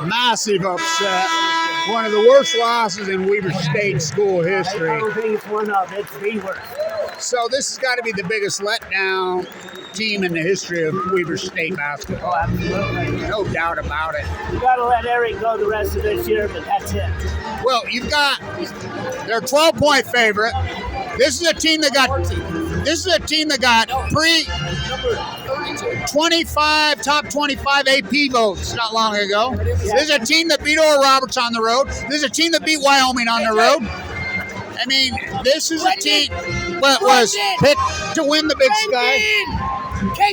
Massive upset. One of the worst losses in Weber State school history. I don't think it's one of it's the worst. So this has got to be the biggest letdown team in the history of Weber State basketball. Oh, absolutely. No doubt about it. You got to let Eric go the rest of this year, but that's it. Well, you've got their 12-point favorite. This is a team that got pre 25 top 25 AP votes not long ago. This is a team that beat Oral Roberts on the road. This is a team that beat Wyoming on the road. I mean, this is a team that was picked to win the Big Sky.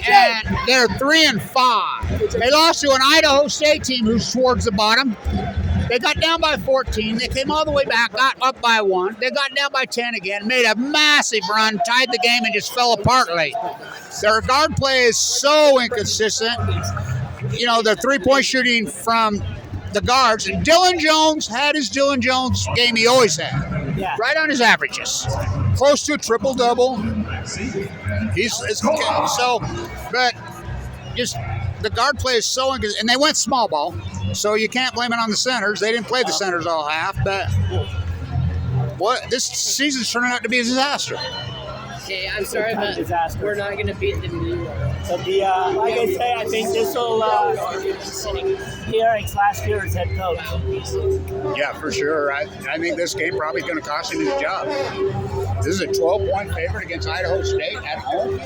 And they're 3-5. They lost to an Idaho State team who's towards the bottom. They got down by 14. They came all the way back, got up by 1. They got down by 10 again, made a massive run, tied the game, and just fell apart late. Their guard play is so inconsistent. You know, their three-point shooting from the guards. And Dylan Jones had his Dylan Jones game he always had. Yeah. Right on his averages. Close to a triple-double. It's okay. So, but just the guard play is so inconsistent. And they went small ball. So you can't blame it on the centers. They didn't play the centers all half, but this season's turning out to be a disaster. Okay, I'm sorry, but we're not going to beat the New York. But like I say, I think this will be Eric's last year as head coach. Yeah, for sure. I think this game probably is going to cost him his job. This is a 12-point favorite against Idaho State at home.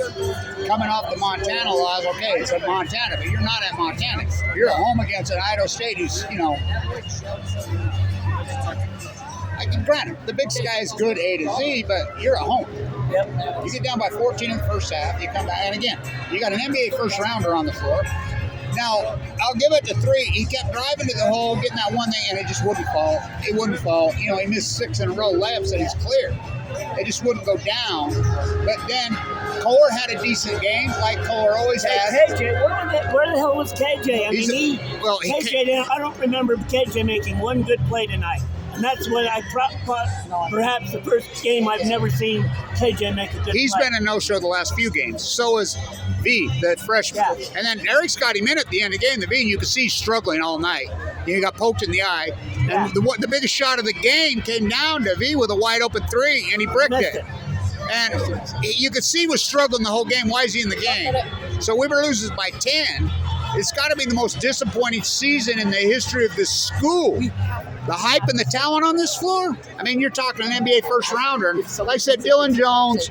Coming off the Montana laws, okay, it's at Montana, but you're not at Montana. You're at home against an Idaho State who's, you know, granted, the Big Sky is good A to Z, but you're at home. Yep. You get down by 14 in the first half, you come back, and again, you got an NBA first rounder on the floor. Now, I'll give it to 3. He kept driving to the hole, getting that one thing, and it just wouldn't fall. It wouldn't fall. You know, he missed 6 in a row layups, and he's clear. It just wouldn't go down. But then Kohler had a decent game, like Kohler always has. KJ, where the hell was KJ? I don't remember KJ making one good play tonight. And that's what I perhaps the first game I've never seen KJ make a good play. He's been a no-show the last few games. So is V, the freshman. Yeah. And then Eric's got him in at the end of the game. The V, you could see he's struggling all night. He got poked in the eye. Yeah. And the biggest shot of the game came down to V with a wide-open 3, and he bricked it. And you could see he was struggling the whole game. Why is he in the game? So Weber loses by 10. It's got to be the most disappointing season in the history of this school. The hype and the talent on this floor? I mean, you're talking an NBA first rounder. Like I said, Dylan Jones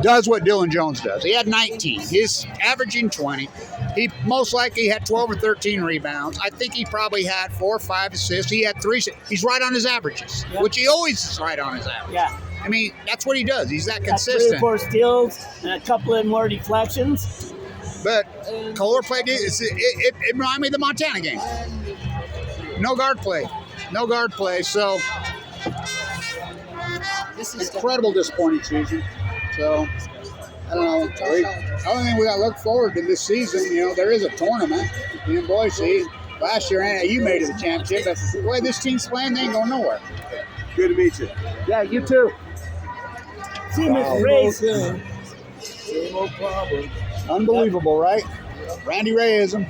does what Dylan Jones does. He had 19. He's averaging 20. He most likely had 12 or 13 rebounds. I think he probably had 4 or 5 assists. He had 3. He's right on his averages, which he always is right on his average. Yeah. I mean, that's what he does. He's that consistent. 3 or 4 steals and a couple of more deflections. But Kohler played it reminded me of the Montana game. No guard play. So this is incredible disappointing season. So I don't know. The only thing we got to look forward to this season, you know, there is a tournament in Boise. Last year, you made it to the championship. But the way this team's playing, they ain't going nowhere. Good to meet you. Yeah, you too. See Mr. Ray's. Same old problem. Unbelievable, right? Randy Rayism.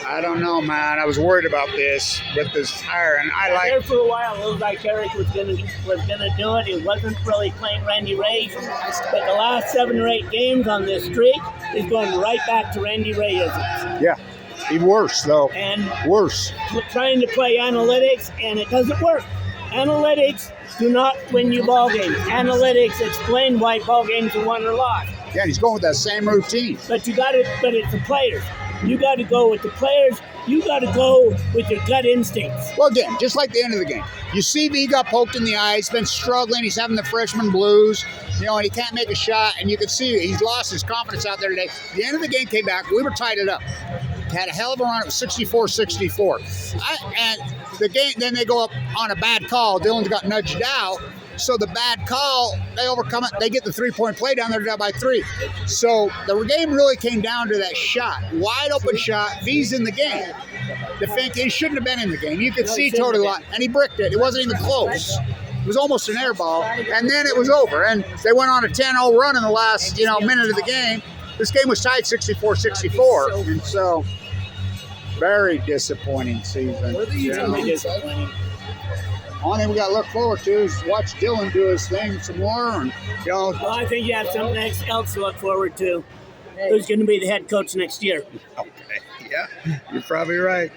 I don't know, man. I was worried about this with this hire, and there for a while. It looked like Eric was gonna do it. He wasn't really playing Randy Ray, but the last 7 or 8 games on this streak is going right back to Randy Rayism. Yeah, even worse though. And worse. Trying to play analytics, and it doesn't work. Analytics do not win you ball games. Analytics explain why ball games are won or lost. Yeah, he's going with that same routine. But it's the players. You got to go with the players. You got to go with your gut instincts. Well, again, just like the end of the game. You see V got poked in the eye. He's been struggling. He's having the freshman blues, you know, and he can't make a shot. And you can see he's lost his confidence out there today. The end of the game came back. We were tied it up. Had a hell of a run. It was 64-64. And the game, then they go up on a bad call. Dylan's got nudged out. So the bad call, they overcome it. They get the 3-point play down there, down by 3. So the game really came down to that shot. Wide open shot. V's in the game. He shouldn't have been in the game. You could see totally lot. And he bricked it. It wasn't even close. It was almost an air ball. And then it was over. And they went on a 10-0 run in the last, minute of the game. This game was tied 64-64. And so very disappointing season. Extremely disappointing. Only thing we got to look forward to is watch Dylan do his thing some more. And, you know, Well, I think you have something else to look forward to. Who's going to be the head coach next year? okay, yeah, you're probably right.